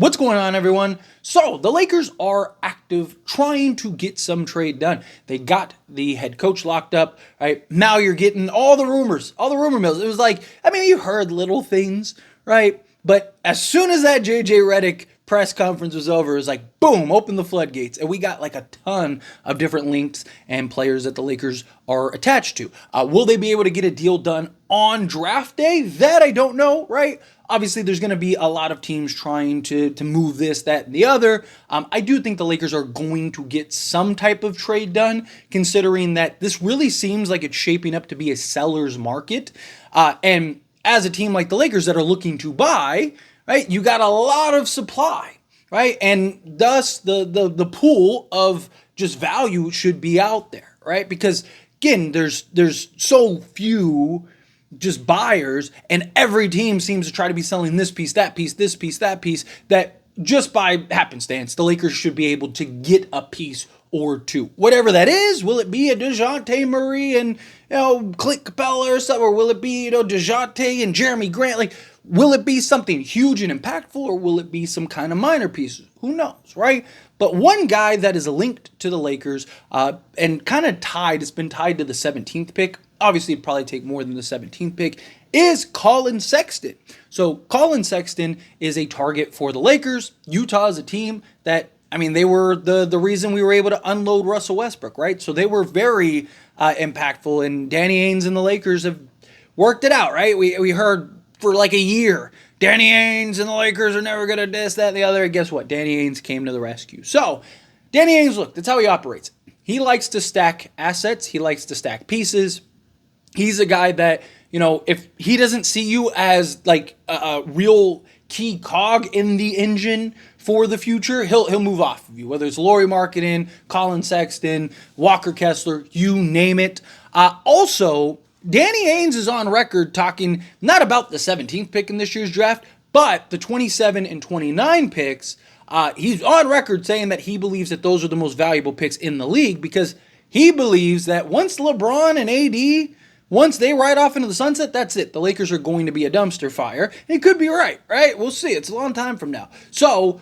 What's going on, everyone? So, the Lakers are active trying to get some trade done. They got the head coach locked up, right? Now you're getting all the rumors, all the rumor mills. It was like, you heard little things, right? But as soon as that JJ Redick press conference was over, it was like, boom, open the floodgates. And we got like a ton of different links and players that the Lakers are attached to. Will they be able to get a deal done on draft day? That I don't know, right? Obviously, there's going to be a lot of teams trying to move this, that, and the other. I do think the Lakers are going to get some type of trade done, considering that this really seems like it's shaping up to be a seller's market. And as a team like the Lakers that are looking to buy, right, you got a lot of supply, right? And thus, the pool of just value should be out there, right? Because, again, there's so few just buyers, and every team seems to try to be selling this piece, that piece, this piece, that piece, that just by happenstance, the Lakers should be able to get a piece or two. Whatever that is, will it be a DeJounte Murray and, Clint Capella or something, or will it be, DeJounte and Jeremy Grant? Like, will it be something huge and impactful, or will it be some kind of minor pieces? Who knows, right? But one guy that is linked to the Lakers and kind of tied, it's been tied to the 17th pick, obviously it'd probably take more than the 17th pick, is Collin Sexton. So Collin Sexton is a target for the Lakers. Utah is a team that, they were the reason we were able to unload Russell Westbrook, right? So they were very impactful, and Danny Ainge and the Lakers have worked it out, right? We heard for like a year, Danny Ainge and the Lakers are never going to this, that, and the other. And guess what? Danny Ainge came to the rescue. So Danny Ainge, look, that's how he operates. He likes to stack assets. He likes to stack pieces. He's a guy that, if he doesn't see you as like a real key cog in the engine for the future, he'll move off of you, whether it's Lauri Markkanen, Collin Sexton, Walker Kessler, you name it. Also, Danny Ainge is on record talking not about the 17th pick in this year's draft, but the 27 and 29 picks. He's on record saying that he believes that those are the most valuable picks in the league, because he believes that once LeBron and AD, once they ride off into the sunset, that's it. The Lakers are going to be a dumpster fire. He could be right? We'll see. It's a long time from now. So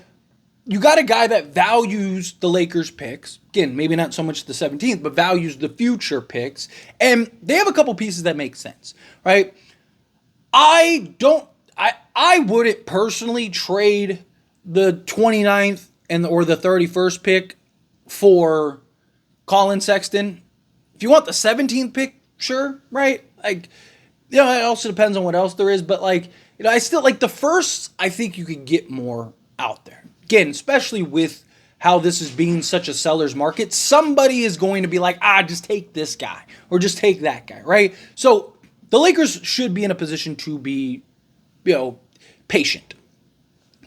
you got a guy that values the Lakers picks. Again, maybe not so much the 17th, but values the future picks. And they have a couple pieces that make sense, right? I wouldn't personally trade the 29th or the 31st pick for Collin Sexton. If you want the 17th pick, sure, right? It also depends on what else there is, but I still like the first. I think you could get more out there. Again, especially with how this is being such a seller's market, somebody is going to be like, just take this guy or just take that guy, right? So the Lakers should be in a position to be, patient.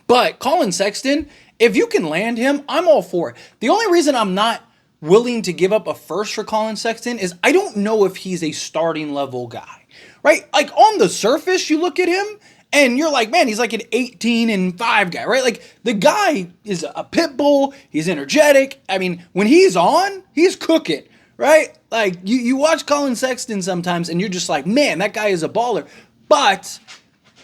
But Collin Sexton, if you can land him, I'm all for it. The only reason I'm not willing to give up a first for Collin Sexton is I don't know if he's a starting level guy, right? Like on the surface, you look at him and you're like, man, he's like an 18-5 guy, right? Like the guy is a pit bull. He's energetic. When he's on, he's cooking, right? Like you watch Collin Sexton sometimes and you're just like, man, that guy is a baller. But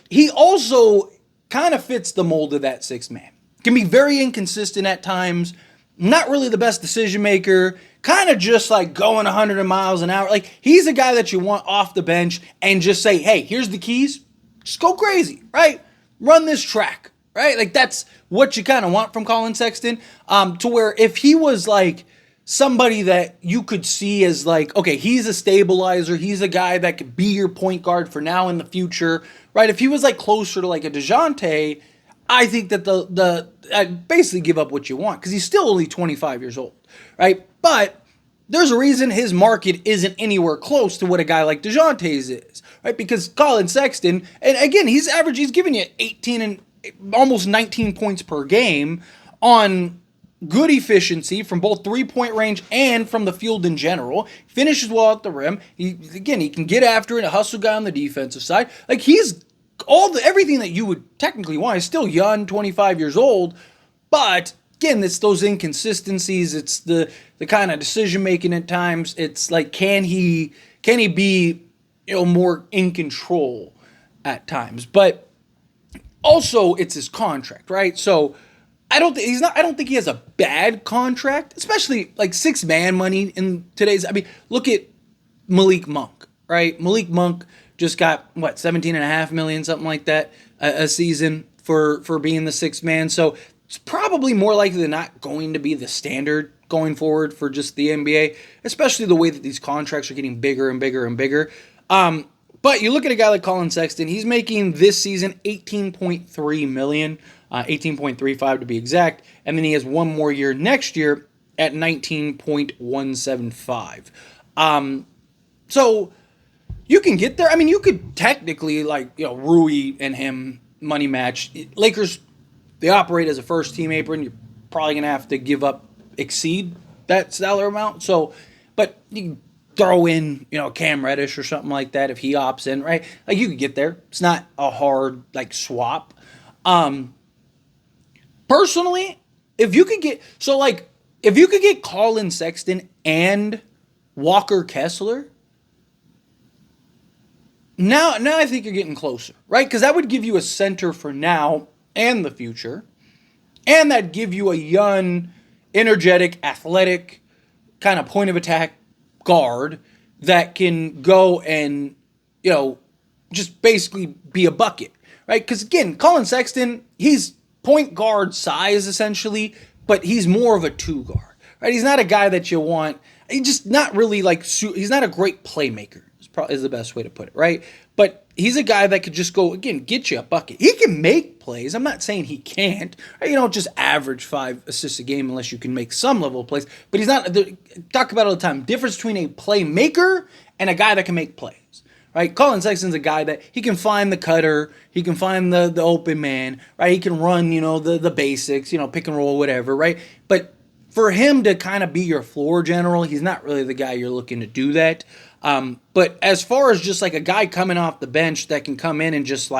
he also kind of fits the mold of that sixth man. Can be very inconsistent at times. Not really the best decision maker, kind of just like going 100 miles an hour. Like he's a guy that you want off the bench and just say, hey, here's the keys. Just go crazy, right? Run this track, right? Like that's what you kind of want from Collin Sexton. To where if he was like somebody that you could see as like, okay, he's a stabilizer. He's a guy that could be your point guard for now in the future, right? If he was like closer to like a DeJounte, I think that I'd basically give up what you want, because he's still only 25 years old, right? But there's a reason his market isn't anywhere close to what a guy like DeJounte's is, right? Because Collin Sexton, and again, he's giving you 18 and almost 19 points per game on good efficiency from both three-point range and from the field in general. Finishes well at the rim. He can get after it, a hustle guy on the defensive side. Like he's everything that you would technically want. He's still young, 25 years old, but again, it's those inconsistencies. It's the kind of decision making at times. It's like, can he be more in control at times? But also it's his contract, right? So I don't think he has a bad contract, especially like six-man money in today's. I mean, look at Malik Monk, right? Malik Monk just got what 17.5 million, something like that, a season for being the sixth man. So it's probably more likely than not going to be the standard going forward for just the NBA, especially the way that these contracts are getting bigger and bigger and bigger. But you look at a guy like Collin Sexton, he's making this season 18.3 million, 18.35 to be exact, and then he has one more year next year at 19.175. So you can get there. I mean, you could technically Rui and him money match. Lakers, they operate as a first team apron. You're probably gonna have to exceed that salary amount. So, but you can throw in, Cam Reddish or something like that if he opts in, right? Like you could get there. It's not a hard swap. Personally, if you could get Collin Sexton and Walker Kessler, now I think you're getting closer, right? Because that would give you a center for now and the future, and that'd give you a young, energetic, athletic, kind of point of attack guard that can go and, just basically be a bucket, right? Because again, Collin Sexton, he's point guard size essentially, but he's more of a two guard, right? He's not a guy that you want. He's just not really he's not a great playmaker. Is the best way to put it, right? But he's a guy that could just go, again, get you a bucket. He can make plays. I'm not saying he can't. Right? You don't just average 5 assists a game unless you can make some level of plays. But he's not, talk about it all the time, difference between a playmaker and a guy that can make plays, right? Collin Sexton's a guy that he can find the cutter, he can find the open man, right? He can run, the basics, pick and roll, whatever, right? But for him to kind of be your floor general, he's not really the guy you're looking to do that. But as far as just a guy coming off the bench that can come in and just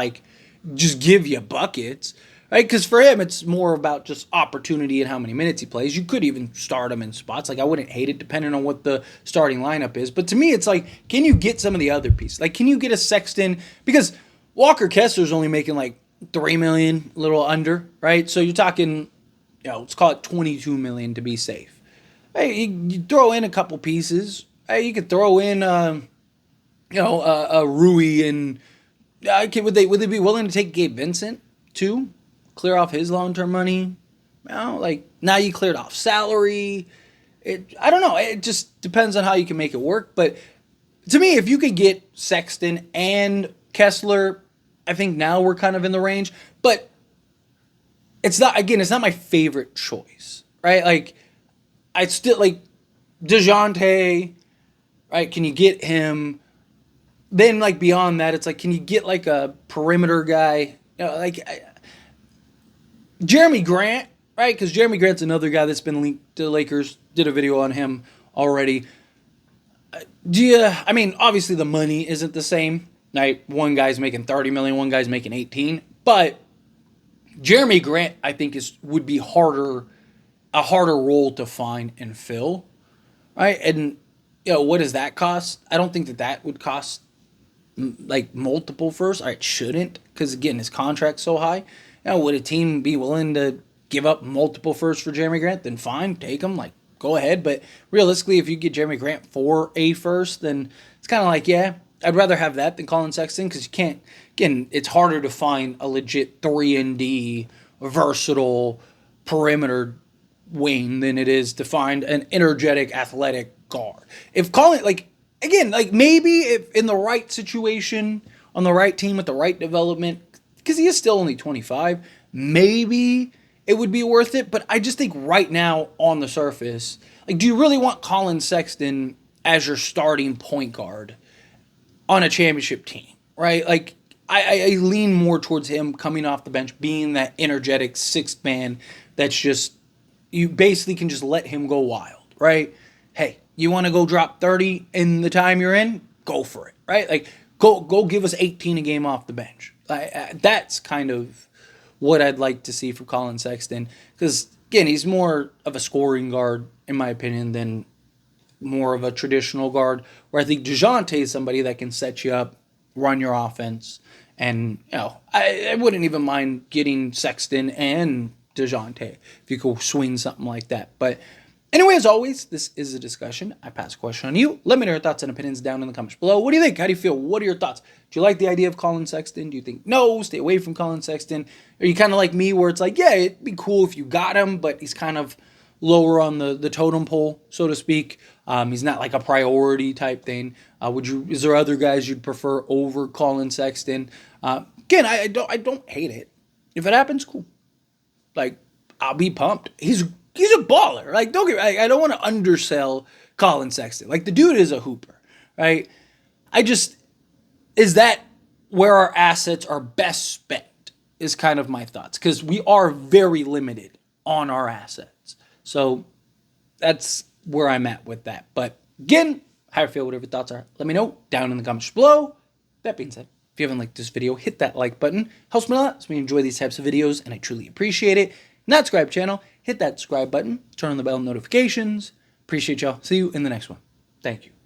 give you buckets, right? Because for him, it's more about just opportunity and how many minutes he plays. You could even start him in spots. I wouldn't hate it depending on what the starting lineup is. But to me, it's can you get some of the other pieces? Can you get a Sexton? Because Walker Kessler's only making 3 million, a little under, right? So you're talking, let's call it 22 million to be safe. Hey, you throw in a couple pieces. Hey, you could throw in, a Rui and would they be willing to take Gabe Vincent too, clear off his long-term money? Now you cleared off salary. I don't know. It just depends on how you can make it work. But to me, if you could get Sexton and Kessler, I think now we're kind of in the range. But it's not my favorite choice, right? I still DeJounte. Right? Can you get him? Then, beyond that, it's can you get a perimeter guy? Jeremy Grant, right? Because Jeremy Grant's another guy that's been linked to the Lakers. Did a video on him already. Obviously the money isn't the same, right? One guy's making 30 million, one guy's making 18, but Jeremy Grant, I think, would be a harder role to find and fill, right? And what does that cost? I don't think that would cost multiple firsts. It shouldn't, because again, his contract's so high. Would a team be willing to give up multiple firsts for Jeremy Grant? Then fine, take him. Go ahead. But realistically, if you get Jeremy Grant for a first, then it's kind of yeah, I'd rather have that than Collin Sexton, because you can't. Again, it's harder to find a legit 3-and-D versatile perimeter wing than it is to find an energetic, athletic guard. If Collin, maybe if in the right situation, on the right team with the right development, because he is still only 25, maybe it would be worth it. But I just think right now on the surface, do you really want Collin Sexton as your starting point guard on a championship team, right? I lean more towards him coming off the bench, being that energetic sixth man that's just, you basically can just let him go wild, right? Hey, you want to go drop 30 in the time you're in? Go for it, right? Go give us 18 a game off the bench. That's kind of what I'd like to see from Collin Sexton, because again, he's more of a scoring guard in my opinion than more of a traditional guard. Where I think DeJounte is somebody that can set you up, run your offense, And, I wouldn't even mind getting Sexton and DeJounte if you could swing something like that. But anyway, as always, this is a discussion. I pass a question on you. Let me know your thoughts and opinions down in the comments below. What do you think? How do you feel? What are your thoughts? Do you like the idea of Collin Sexton? Do you think, no, stay away from Collin Sexton? Are you kind of like me where it's like, yeah, it'd be cool if you got him, but he's kind of lower on the totem pole, so to speak. He's not like a priority type thing. Is there other guys you'd prefer over Collin Sexton? Again, I don't hate it. If it happens, cool. Like, I'll be pumped. He's a baller. Like, don't get me, I don't want to undersell Collin Sexton. Like, the dude is a hooper, right? Is that where our assets are best spent is kind of my thoughts, because we are very limited on our assets. So that's where I'm at with that. But again, how you feel, whatever your thoughts are, let me know down in the comments below. That being said, if you haven't liked this video, hit that like button. Helps me a lot. Helps me enjoy these types of videos, and I truly appreciate it. Not subscribe channel, hit that subscribe button, turn on the bell notifications. Appreciate y'all. See you in the next one. Thank you.